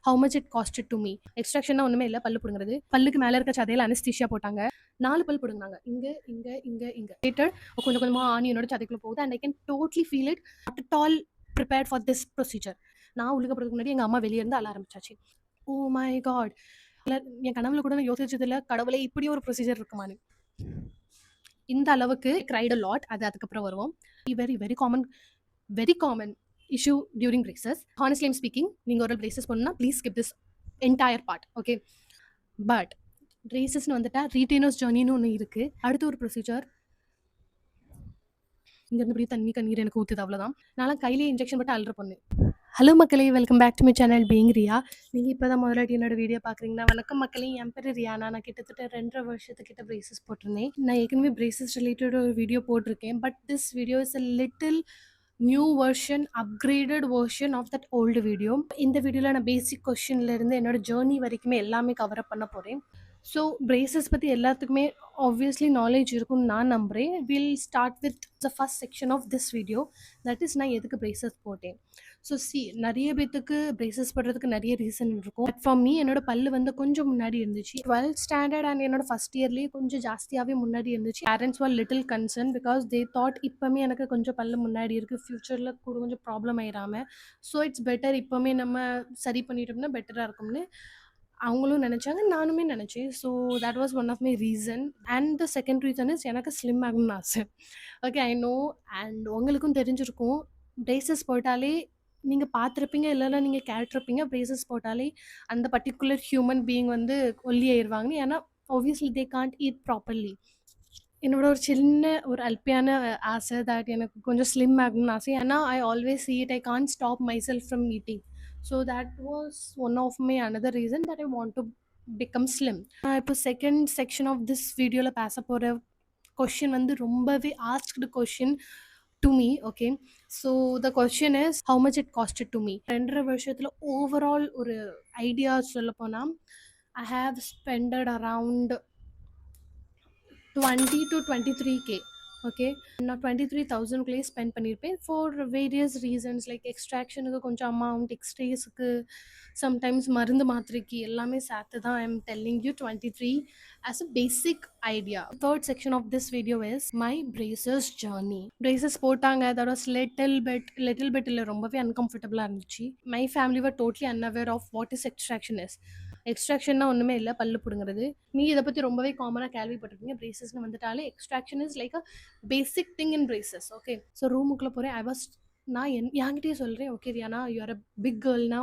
how much it costed to me. எக்ஸ்ட்ராக்ஷன்னா ஒண்ணுமே இல்ல, பல்லு புடுங்குறது. பல்லுக்கு மேல இருக்க சதையில அனஸ்தீசியா போட்டாங்க. 4 பல் புடுங்குனாங்க. இங்க, இங்க, இங்க, இங்க. லேட்டர் கொஞ்சம் கொஞ்சமா ஆணியனோட சதைக்குள்ள போகுது and I can totally feel it. Not at all prepared for this procedure. நான் உள்ள போறதுக்கு முன்னாடி எங்க அம்மா வெளிய இருந்து அழ ஆரம்பிச்சாச்சு. Oh my god. என் கனவுல கூட நான் யோசிச்சது இல்ல, கடவுளே இப்படி ஒரு ப்ரொசீஜர் இருக்குமான்னு. இந்த அளவுக்கு cried a lot. அது அதுக்கப்புறம் வருவோம். Very very common issue during braces. Honestly I'm speaking, நீங்கள் ஒரு பிரேசஸ் பண்ணணும்னா please skip this entire part. Okay, but பிரேசஸ்னு வந்துட்டா ரீட்டைனர்ஸ் ஜர்னின்னு ஒன்று இருக்குது. அடுத்த ஒரு ப்ரொசீஜர். இங்கேருந்து இப்படி தண்ணி கண்ணீர் எனக்கு ஊற்றுது, அவ்வளோதான். நான் கையிலேயே இன்ஜெக்ஷன் போட்டு அல்ற பொண்ணு. ஹலோ மக்களே, welcome back to my channel being Riya. நீங்கள் இப்போ தான் முதலாட்டி என்னோட வீடியோ பார்க்குறீங்கன்னா வணக்கம் மக்களே, என் பேர் ரியானா. நான் கிட்டத்தட்ட 2.5 வருஷத்துக்கிட்ட பிரேசஸ் போட்டிருந்தேன். நான் ஏற்கனவே பிரேசஸ் ரிலேட்டட் ஒரு வீடியோ போட்டிருக்கேன். But this video is a little new version, upgraded version of that old video. இந்த வீடியோவில் நான் பேசிக் கொஷின்லேருந்து என்னோட ஜேர்னி வரைக்குமே எல்லாமே கவர் அப் பண்ண போகிறேன். ஸோ பிரேசஸ் பற்றி எல்லாத்துக்குமே ஆப்வியஸ்லி நாலேஜ் இருக்கும்னு நான் நம்புகிறேன். Will start with the first section of this video. That is, நான் எதுக்கு பிரேசஸ் போட்டேன். ஸோ நிறைய பேத்துக்கு பிரேசஸ் போடுறதுக்கு நிறைய ரீசன் இருக்கும். பட் ஃபார் மீ, என்னோட பல்லு வந்து கொஞ்சம் முன்னாடி இருந்துச்சு. 12th ஸ்டாண்டர்ட் அண்ட் என்னோட ஃபர்ஸ்ட் இயர்லேயே கொஞ்சம் ஜாஸ்தியாகவே முன்னாடி இருந்துச்சு. Parents were little concern because they thought இப்போமே எனக்கு கொஞ்சம் பல்லு முன்னாடி இருக்குது, ஃப்யூச்சரில் கூட கொஞ்சம் ப்ராப்ளம் ஆயிடாமல். ஸோ இட்ஸ் பெட்டர், இப்போமே நம்ம சரி பண்ணிட்டோம்னா பெட்டராக இருக்கும்னு அவங்களும் நினச்சாங்க, நானுமே நினச்சேன். So that was one of my reason. And the second reason is, எனக்கு ஸ்லிம் ஆகணும்னு ஆசை. Okay, I know. அண்ட் உங்களுக்கும் தெரிஞ்சிருக்கும், பிரேசஸ் போட்டாலே நீங்கள் பார்த்துருப்பீங்க, இல்லைன்னா நீங்கள் கேட்டிருப்பீங்க, பிரேசஸ் போட்டாலே அந்த பர்டிகுலர் ஹியூமன் பீயிங் வந்து ஒல்லியாயிருவாங்கன்னு. ஏன்னா ஆப்வியஸ்லி தே காண்ட் ஈட் ப்ராப்பர்லி. என்னோட ஒரு சின்ன ஒரு அல்பியான ஆசை தட் எனக்கு கொஞ்சம் ஸ்லிம் ஆகணும்னு ஆசை. ஏன்னா I always see it, I can't stop myself from eating. So that was one of my another reason that I want to become slim. இப்போ செகண்ட் செக்ஷன் ஆஃப் திஸ் வீடியோவில் பேச போகிற கொஷின் வந்து ரொம்பவே asked question to me. Okay, so the question is how much it costed to me. 2.5 வருஷத்தில் overall ஒரு idea சொல்ல போனால், I have spended around 20 to 23K. Okay, நான் 23,000 ஸ்பெண்ட் பண்ணியிருப்பேன் ஃபார் வேரியஸ் ரீசன்ஸ். லைக் எக்ஸ்ட்ராக்ஷனுக்கு கொஞ்சம் அமௌண்ட், எக்ஸ்ரேஸுக்கு, சம்டைம்ஸ் மருந்து மாத்திரைக்கு, எல்லாமே சேர்த்து தான் I am telling you 23 as a basic idea. Third section of this video is my braces journey. Braces போட்டாங்க, தட் வாஸ் லிட்டில் பிட் இல்லை, ரொம்பவே அன்கம்ஃபர்டபுளாக இருந்துச்சு. My family were totally unaware of what is extraction is. எக்ஸ்ட்ராக்ஷன்னா ஒன்றுமே இல்லை, பல்லு பிடுங்குறது. நீங்கள் இதை பற்றி ரொம்பவே காமனாக கேள்விப்பட்டிருக்கீங்க. பிரேசஸ்னு வந்துட்டாலே extraction is like a basic thing in braces. Okay, so ரூமுக்குள்ளே போகிறேன். நான் என்கிட்டயே சொல்கிறேன், okay Riyana, you are a big கேர்ள்னா,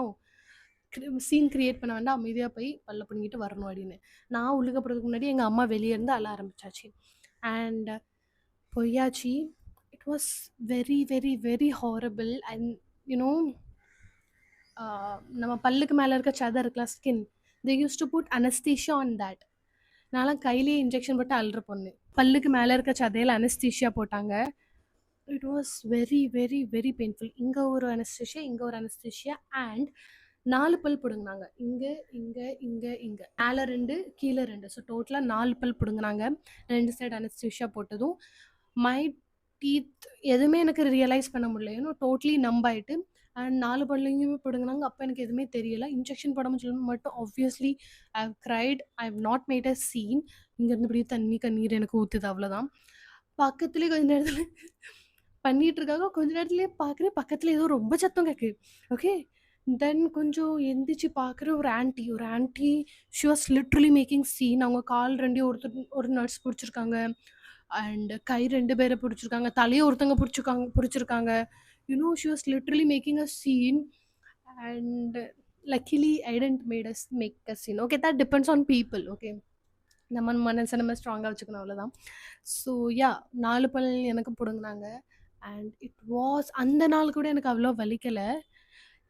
சீன் கிரியேட் பண்ண வேண்டாம், அமைதியாக போய் பல்ல பிடிங்கிட்டு வரணும் அப்படின்னு. நான் உள்ளுக்க போகிறதுக்கு முன்னாடி எங்கள் அம்மா வெளியே இருந்து அழ ஆரம்பிச்சாச்சு. அண்ட் பொய்யாச்சு. It was very very very horrible. And you know, நம்ம பல்லுக்கு மேலே இருக்க சதை இருக்கலாம், skin, they use to put anaesthesia on that. நான்லாம் கையிலேயே இன்ஜெக்ஷன் போட்டு அல்ற பொண்ணு. பல்லுக்கு மேலே இருக்க சதையில் அனஸ்தீஷியா போட்டாங்க. It was very very very painful. இங்கே ஒரு அனஸ்தீஷியா, இங்கே ஒரு அனஸ்தீஷியா. அண்ட் 4 பல் பிடுங்கினாங்க. இங்கே இங்கே இங்கே இங்கே, மேலே 2, கீழே 2. ஸோ டோட்டலாக 4 பல் பிடுங்கினாங்க. 2 சைடு அனஸ்தீஷியா போட்டதும் மை டீத் எதுவுமே எனக்கு ரியலைஸ் பண்ண முடியல. ஏன்னா டோட்டலி நம்பாயிட்டு. அண்ட் 4 பல்லையுமே பிடுங்கினாங்க. அப்போ எனக்கு எதுவுமே தெரியலை. இன்ஜெக்ஷன் போடாமல் சொல்லணும் மட்டும் obviously I have cried. I have not made a scene. இங்கேருந்து இப்படி தண்ணி கண்ணீர் எனக்கு ஊற்றுது, அவ்வளோதான். பக்கத்துலேயே கொஞ்ச நேரத்தில் பண்ணிகிட்டு இருக்காங்க. கொஞ்ச நேரத்துலேயே பார்க்குறேன், பக்கத்தில் ஏதோ ரொம்ப சத்தம் கேட்கு. ஓகே, தென் கொஞ்சம் எந்திரிச்சு பார்க்குற ஒரு aunty she was literally making scene. அவங்க கால் 2 ஒரு நர்ஸ் பிடிச்சிருக்காங்க. அண்ட் கை 2 பேரை பிடிச்சிருக்காங்க. தலையை ஒருத்தங்க பிடிச்சிருக்காங்க. You know, she was literally making a scene. And luckily I didn't make a scene. Okay, that depends on people. Okay, நம்ம மனசை நம்ம ஸ்ட்ராங்காக வச்சுக்கணும், அவ்வளோதான். ஸோ யா, 4 பல் எனக்கு பிடுங்கினாங்க. அண்ட் இட் வாஸ், அந்த நாள் கூட எனக்கு அவ்வளோ வலிக்கலை.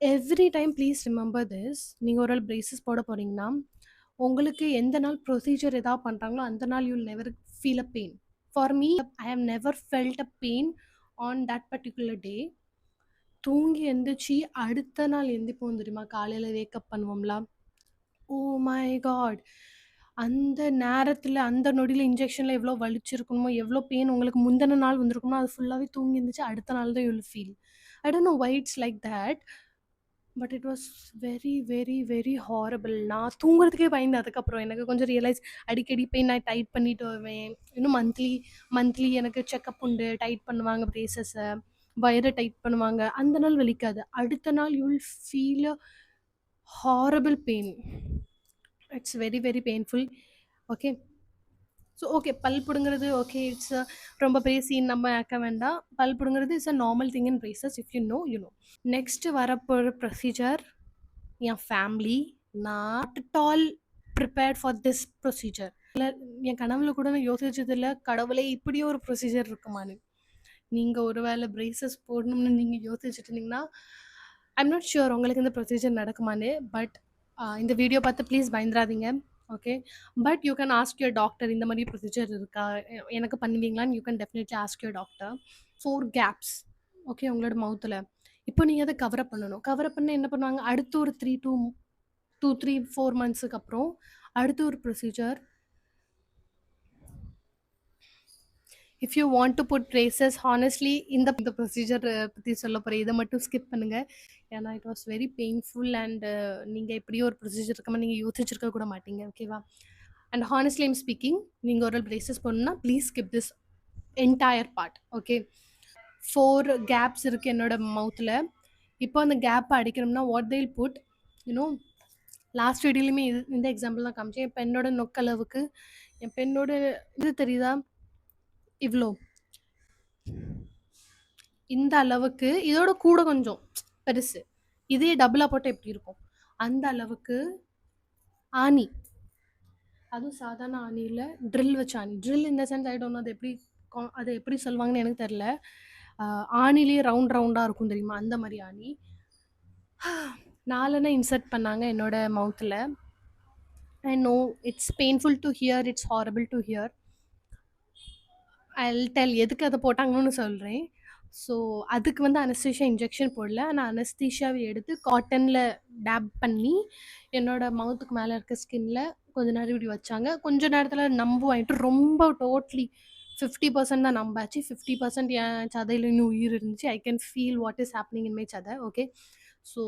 Every time please remember this. நீங்கள் ஒரு பிரேசஸ் போட போகிறீங்கன்னா, உங்களுக்கு எந்த நாள் ப்ரொசீஜர் எதாவது பண்ணுறாங்களோ அந்த நாள் you will never feel a pain. For me, I have never felt a pain on that particular day. தூங்கி எந்திரிச்சு அடுத்த நாள் எந்திப்போம் தெரியுமா, காலையில் வேக்கப் பண்ணுவோம்ல, ஓ மை காட், அந்த நேரத்தில் அந்த நொடியில் இன்ஜெக்ஷனில் எவ்வளோ வலிச்சிருக்கணுமோ, எவ்வளோ பெயின் உங்களுக்கு முந்தின நாள் வந்திருக்கணுமோ, அது ஃபுல்லாகவே தூங்கி இருந்துச்சு அடுத்த நாள் தான் you will feel. I don't know why it's like that. But it was very very very horrible. நான் தூங்குறதுக்கே பயந்தேன். அதுக்கப்புறம் எனக்கு கொஞ்சம் ரியலைஸ், அடிக்கடி போய் நான் டைட் பண்ணிட்டு வருவேன். இன்னும் மந்த்லி மந்த்லி எனக்கு செக்கப் உண்டு. டைட் பண்ணுவாங்க பிரேசஸை, வயரை டைட் பண்ணுவாங்க. அந்த நாள் வலிக்காது, அடுத்த நாள் you will feel a horrible pain. It's very very painful. Okay. So okay, பல் பிடுங்குறது ஓகே, இட்ஸ் ரொம்ப பெரிய சீன் நம்ம ஆக்க வேண்டாம். பல் பிடுங்குறது is a normal thing in braces. If you know you know. Next வரப்போகிற ப்ரொசீஜர் என் ஃபேமிலி. நான் not at all prepared for this procedure. இல்லை, என் கனவுல கூட நான் யோசிச்சதில்லை, கடவுளே இப்படி ஒரு ப்ரொசீஜர் இருக்குமான்னு. நீங்கள் ஒரு வேளை பிரேசஸ் போடணும்னு நீங்கள் யோசிச்சுட்டு இருந்தீங்கன்னா, ஐம் நாட் ஷுர் உங்களுக்கு இந்த ப்ரொசீஜர் நடக்குமான்னு. பட் இந்த வீடியோ பார்த்து ப்ளீஸ் பயந்துராதீங்க. Okay. But you can ask your doctor, இந்த மாதிரி ப்ரொசீஜர் இருக்கா, எனக்கு பண்ணுவீங்களான்னு you can definitely ask your doctor. 4 caps, okay, உங்களோட மவுத்தில். இப்போ நீங்கள் அதை கவரப் பண்ணணும். கவரப் பண்ண என்ன பண்ணுவாங்க, அடுத்து ஒரு 3 மந்த்ஸுக்கு அப்புறம் அடுத்து ஒரு procedure. If you want to put braces, honestly இந்த ப்ரொசீஜர் பற்றி சொல்ல போகிறேன், இதை மட்டும் ஸ்கிப் பண்ணுங்கள். ஏன்னா it was very painful. And நீங்கள் இப்படியே ஒரு ப்ரொசீஜர் இருக்காமல் நீங்கள் யோசிச்சிருக்க கூட மாட்டீங்க. ஓகேவா? அண்ட் ஹானஸ்ட்லி ஐம் ஸ்பீக்கிங், நீங்கள் ஒரு பிரேசஸ் பண்ணணும்னா please skip this entire part. Okay. 4 gaps இருக்குது என்னோட மவுத்தில். இப்போ அந்த கேப்பை அடிக்கணும்னா what they'll put, you know, last வீடியோலையுமே இந்த எக்ஸாம்பிள் தான் காமிச்சேன். என் பெண்ணோட நொக்களவுக்கு, என் பெண்ணோட இது தெரியுதா, இவ்வளோ, இந்த அளவுக்கு, இதோட கூட கொஞ்சம் பெருசு, இதே டபுளாக போட்டால் எப்படி இருக்கும், அந்த அளவுக்கு ஆணி. அதுவும் சாதாரண ஆணி இல்லை, ட்ரில் வச்ச ஆணி. ட்ரில் இந்த சென்ஸ் ஐ டோன்ட் நோ, அது எப்படி சொல்லுவாங்கன்னு எனக்கு தெரில. ஆணிலேயே ரவுண்டாக இருக்கும் தெரியுமா, அந்த மாதிரி ஆணி 4 இன்சர்ட் பண்ணாங்க என்னோட மவுத்தில். I know it's painful to hear, it's horrible to hear. I'll tell எதுக்கு அதை போட்டாங்கன்னு சொல்கிறேன். ஸோ அதுக்கு வந்து அனஸ்தீஷியா இன்ஜெக்ஷன் போடல, ஆனால் அனஸ்தீஷியாவை எடுத்து காட்டனில் டேப் பண்ணி என்னோடய மவுத்துக்கு மேலே இருக்க ஸ்கின்ல கொஞ்ச நேரம் இப்படி வச்சாங்க. கொஞ்ச நேரத்தில் நம்பு ஆகிட்டு ரொம்ப டோட்லி 50% தான் நம்பாச்சு. 50% என் சதையில் இன்னும் உயிர் இருந்துச்சு. I can feel what is happening in my சதை. ஓகே. ஸோ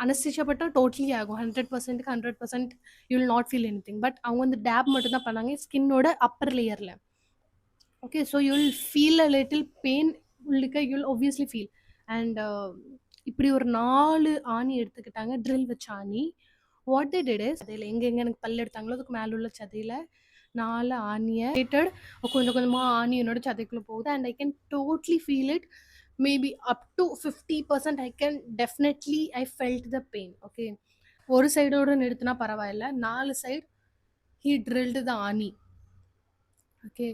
அனஸ்தீஷியா பட்டால் டோட்டலி ஆகும், 100%க்கு 100% you will not feel any thing. But அவங்க வந்து டேப் மட்டும் தான் பண்ணாங்க ஸ்கின்னோட அப்பர் லேயரில். Okay, so you'll feel a little pain, உள்ளுக்க you'll obviously feel. And இப்படி ஒரு 4 ஆணி எடுத்துக்கிட்டாங்க, ட்ரில் வச்ச ஆணி. வாட் they did is, அதில் எங்கெங்கே எனக்கு பல் எடுத்தாங்களோ அதுக்கு மேலே உள்ள சதையில் 4 ஆணியை கொஞ்சம் கொஞ்சமாக ஆணி என்னோட சதைக்குள்ளே போகுது. And I can totally feel it. Maybe up to 50% I can definitely I felt the pain. Okay. ஒரு சைடோடு நிறுத்தினா பரவாயில்ல, 4 சைடு ஹீ ட்ரில்டு த ஆணி. Okay.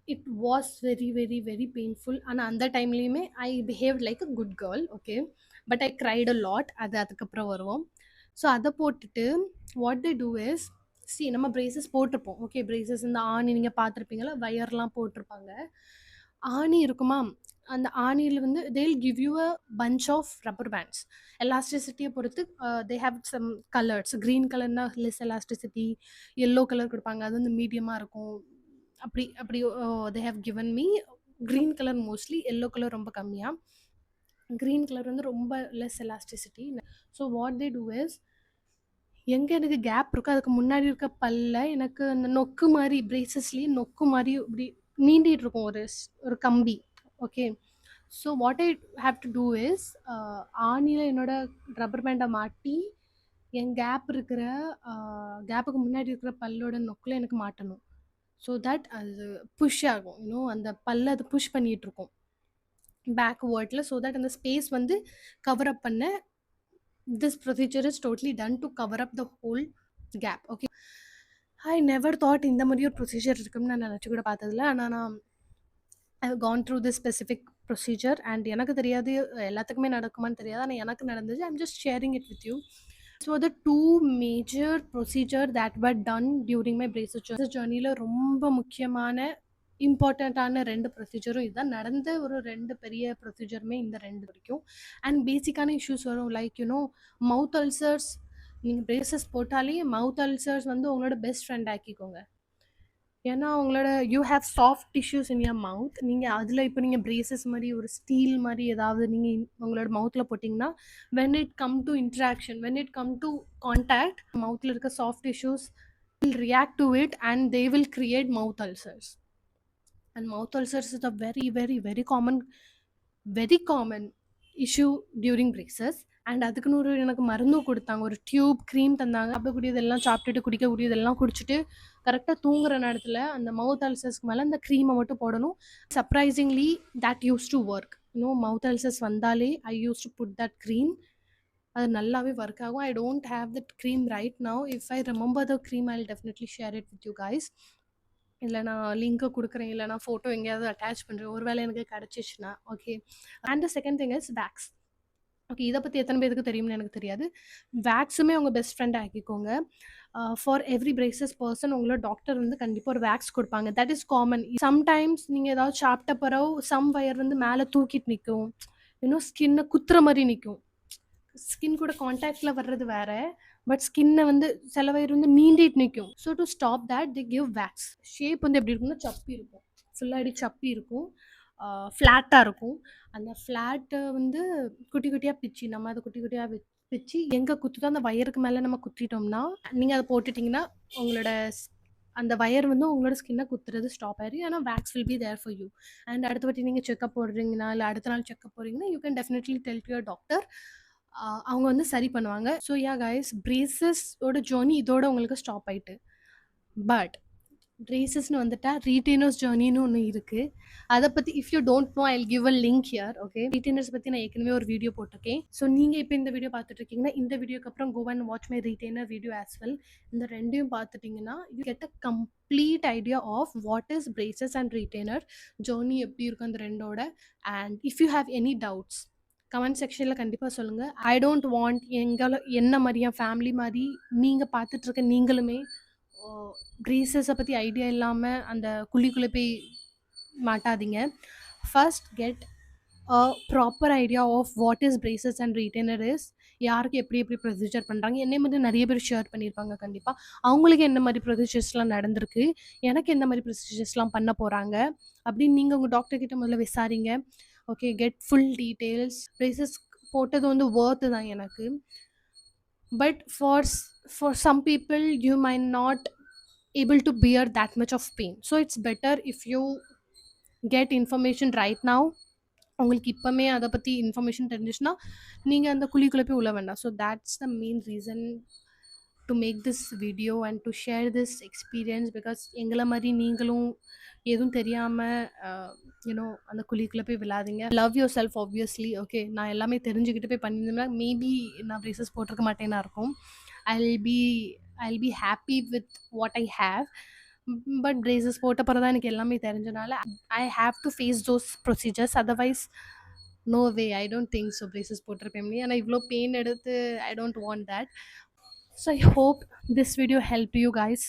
It was very very very painful. ஆனால் அந்த டைம்லேயுமே I behave like a good girl. Okay. But I cried a lot. அதுக்கப்புறம் வருவோம். So அதை போட்டுட்டு வாட் தே டூ இஸ், நம்ம பிரேசஸ் போட்டிருப்போம். ஓகே. பிரேசஸ் இந்த ஆணி நீங்கள் பார்த்துருப்பீங்களா, வயர்லாம் போட்டிருப்பாங்க. ஆணி இருக்குமா, அந்த ஆணியில் வந்து they'll give you a bunch of rubber bands. எலாஸ்டிசிட்டியை பொறுத்து they have some colours. Green கலர்னா லெஸ் எலாஸ்டிசிட்டி, எல்லோ கலர் கொடுப்பாங்க, அது வந்து மீடியமாக இருக்கும். அப்படி அப்படி they have given me green colour mostly, yellow colour ரொம்ப கம்மியாக, க்ரீன் கலர் வந்து ரொம்ப less elasticity. So what they do is, எங்கே எனக்கு கேப் இருக்கோ அதுக்கு முன்னாடி இருக்க பல்ல எனக்கு அந்த நொக்கு மாதிரி, பிரேசஸ்லேயே நொக்கு மாதிரி இப்படி நீண்டிகிட்டு இருக்கும் ஒரு கம்பி. Okay. So what I have to do is, ஆணியில் என்னோட ரப்பர் பேண்டை மாட்டி என் கேப்புக்கு முன்னாடி இருக்கிற பல்லோட நொக்கில் எனக்கு மாட்டணும். ஸோ தட் அது புஷ் ஆகும், இன்னும் அந்த பல்ல அது புஷ் பண்ணிகிட்ருக்கும் பேக்வேர்டில். ஸோ தட் அந்த ஸ்பேஸ் வந்து கவர் அப் பண்ண this procedure is totally done to cover up the whole gap. Okay. I never thought இந்த மாதிரி ஒரு ப்ரொசீஜர் இருக்குன்னு நான் நினச்சி கூட பார்த்ததில்ல. ஆனால் நான் I have gone through this specific procedure. And எனக்கு தெரியாது, எல்லாத்துக்குமே நடக்குமான்னு தெரியாது, ஆனால் எனக்கு நடந்துச்சு. I'm just sharing it with you. So the 2 major procedure that were done during my braces ஜேர்னியில் ரொம்ப முக்கியமான இம்பார்ட்டண்ட்டான 2 ப்ரொசீஜரும் இதுதான். நடந்த ஒரு 2 பெரிய ப்ரொசீஜருமே இந்த 2 வரைக்கும். அண்ட் பேசிக்கான இஷ்யூஸ் வரும், லைக் யூனோ மவுத் அல்சர்ஸ். நீங்கள் பிரேசஸ் போட்டாலே மவுத் அல்சர்ஸ் வந்து உங்களோட பெஸ்ட் ஃப்ரெண்ட் ஆக்கிக்கோங்க. ஏன்னா உங்களோட you have soft tissues in your மவுத். நீங்கள் அதில் இப்போ நீங்கள் பிரேசஸ் மாதிரி ஒரு ஸ்டீல் மாதிரி ஏதாவது நீங்கள் உங்களோட மவுத்தில் போட்டிங்கன்னா when it come to interaction, when it come to contact, மவுத்தில் இருக்க soft tissues will react to it and they will create mouth ulcers. And mouth ulcers is a very very very common issue during braces. And அதுக்குன்னு எனக்கு மருந்தும் கொடுத்தாங்க, ஒரு tube cream தந்தாங்க. சாப்பிடக்கூடியதெல்லாம் சாப்பிட்டுட்டு குடிக்கக்கூடியதெல்லாம் குடிச்சிட்டு கரெக்டாக தூங்குற நேரத்தில் அந்த மவுத் அல்சர்ஸ்க்கு மேலே அந்த க்ரீமை மட்டும் போடணும். Surprisingly that used to work. Mouth ulcers வந்தாலே I used to put that cream. அது நல்லாவே ஒர்க் ஆகும். I don't have that cream right now. If I remember the cream I will definitely share it with you guys. இல்லை நான் லிங்க்கை கொடுக்குறேன், இல்லை நான் ஃபோட்டோ எங்கேயாவது அட்டாச் பண்ணுறேன், ஒரு வேளை எனக்கு கிடச்சிச்சுன்னா. Okay. And the second thing is wax. Okay, இதை பற்றி எத்தனை பேருக்கு தெரியும்னு எனக்கு தெரியாது. வேக்ஸுமே உங்கள் பெஸ்ட் ஃப்ரெண்ட் ஆக்கிக்கோங்க. ஃபார் எவ்ரி பிரேசஸ் பர்சன் உங்களோட டாக்டர் வந்து கண்டிப்பாக ஒரு வேக்ஸ் கொடுப்பாங்க. That is common. சம்டைம்ஸ் நீங்கள் ஏதாவது சாப்பிட்ட பிறகு சம் வயர் வந்து மேலே தூக்கிட்டு நிற்கும், இன்னும் ஸ்கின்னை குத்துற மாதிரி நிற்கும். ஸ்கின் கூட கான்டாக்டில் வர்றது வேறு, பட் ஸ்கின்னை வந்து சில வயர் வந்து நீண்டிட்டு நிற்கும். So to stop that the give wax. Shape வந்து எப்படி இருக்கும்னா சப்பி இருக்கும், ஃபுல்லாடி சப்பி இருக்கும், ஃப்ளாட்டாக இருக்கும். அந்த ஃப்ளாட்டை வந்து குட்டி குட்டியாக பிச்சு நம்ம அதை குட்டி குட்டியாக பிச்சு எங்கே குத்துதோ அந்த வயருக்கு மேலே நம்ம குத்திட்டோம்னா நீங்கள் அதை போட்டுட்டிங்கன்னா உங்களோட அந்த வயர் வந்து உங்களோட ஸ்கின்னை குத்துறது ஸ்டாப் ஆயிடும். ஏன்னா wax will be there for you. And அடுத்த வாட்டி நீங்கள் செக்அப் போடுறீங்கன்னா இல்லை அடுத்த நாள் செக்அப் போடுறீங்கன்னா you can definitely tell to your doctor. அவங்க வந்து சரி பண்ணுவாங்க. ஸோ யா கைஸ், பிரேசஸோட ஜேர்னி இதோட உங்களுக்கு ஸ்டாப் ஆயிட்டு. பட் பிரேசஸ்னு வந்துட்டா ரீட்டைனர்ஸ் ஜேர்னின்னு ஒன்று இருக்குது. அதை பற்றி if you don't know I will give a link here. Okay, retainers பற்றி நான் ஏற்கனவே ஒரு வீடியோ போட்டிருக்கேன். ஸோ நீங்கள் இப்போ இந்த வீடியோ பார்த்துட்டு இருக்கீங்கன்னா இந்த வீடியோக்கு அப்புறம் go and watch my retainer video as well. இந்த ரெண்டையும் பார்த்துட்டிங்கன்னா you get a complete idea of what is braces and retainer journey எப்படி இருக்கும் அந்த ரெண்டோட. And if you have any doubts comment செக்ஷனில் கண்டிப்பாக சொல்லுங்கள். ஐ டோன்ட் வாண்ட் என்ன மாதிரி என் ஃபேமிலி மாதிரி நீங்கள் பார்த்துட்ருக்க நீங்களுமே பிரேசஸை பற்றி ஐடியா இல்லாமல் அந்த குழிக்குள்ளே போய் மாட்டாதீங்க. First get a proper idea of what is braces and retainer is. யாருக்கு எப்படி எப்படி ப்ரொசீஜர் பண்ணுறாங்க, என்னை மாதிரி நிறைய பேர் ஷேர் பண்ணியிருப்பாங்க. கண்டிப்பாக அவங்களுக்கு என்ன மாதிரி ப்ரொசீஜர்ஸ்லாம் நடந்திருக்கு, எனக்கு எந்த மாதிரி ப்ரொசீஜர்ஸ்லாம் பண்ண போகிறாங்க அப்படின்னு நீங்கள் உங்கள் டாக்டர்கிட்ட முதல்ல விசாரிங்க. Okay, get full details. Braces போட்டது வந்து ஒர்த்து தான் எனக்கு. But for some people you might not able to bear that much of pain, so it's better if you get information right now. உங்களுக்கு இப்போமே அதை பற்றி இன்ஃபர்மேஷன் தெரிஞ்சிச்சுன்னா நீங்கள் அந்த குழிக்குள்ளே போய் உள்ள வேண்டாம். So that's the main reason to make this video and to share this experience, because எங்களை மாதிரி நீங்களும் எதுவும் தெரியாமல் அந்த குழிக்குள்ளே போய் விழாதீங்க. Love yourself obviously. Okay, நான் எல்லாமே தெரிஞ்சுக்கிட்டு போய் பண்ணியிருந்தேன்னா மேபி நான் பிரேசஸ் போட்டிருக்க மாட்டேன்னா இருக்கும். I'll be happy with what I have. But braces போட்ட பிறகு தான் எனக்கு எல்லாமே தெரிஞ்சனால I have to face those procedures. Otherwise no way, I don't think so braces போட்டிருப்பேன். ஆனால் இவ்வளோ பெயின் எடுத்து I don't want that. So I hope this video help you guys.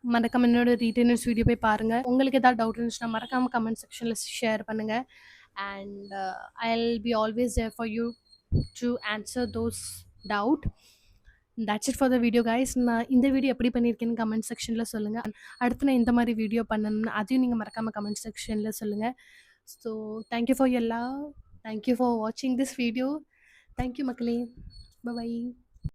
மறக்காம என்னோட ரீட்டைனர்ஸ் வீடியோ போய் பாருங்கள். உங்களுக்கு ஏதாவது டவுட் இருந்துச்சுன்னா மறக்காமல் கமெண்ட் செக்ஷனில் ஷேர் பண்ணுங்கள். And I'll be always there for you to answer those doubt. That's it for the video guys. நான் இந்த வீடியோ எப்படி பண்ணியிருக்கேன்னு கமெண்ட் செக்ஷனில் சொல்லுங்கள். அடுத்து நான் இந்த மாதிரி வீடியோ பண்ணணும்னு அதையும் நீங்கள் மறக்காமல் கமெண்ட் செக்ஷனில் சொல்லுங்கள். So thank you for your love. Thank you for வாட்சிங் திஸ் வீடியோ. தேங்க்யூ மக்களே. பை.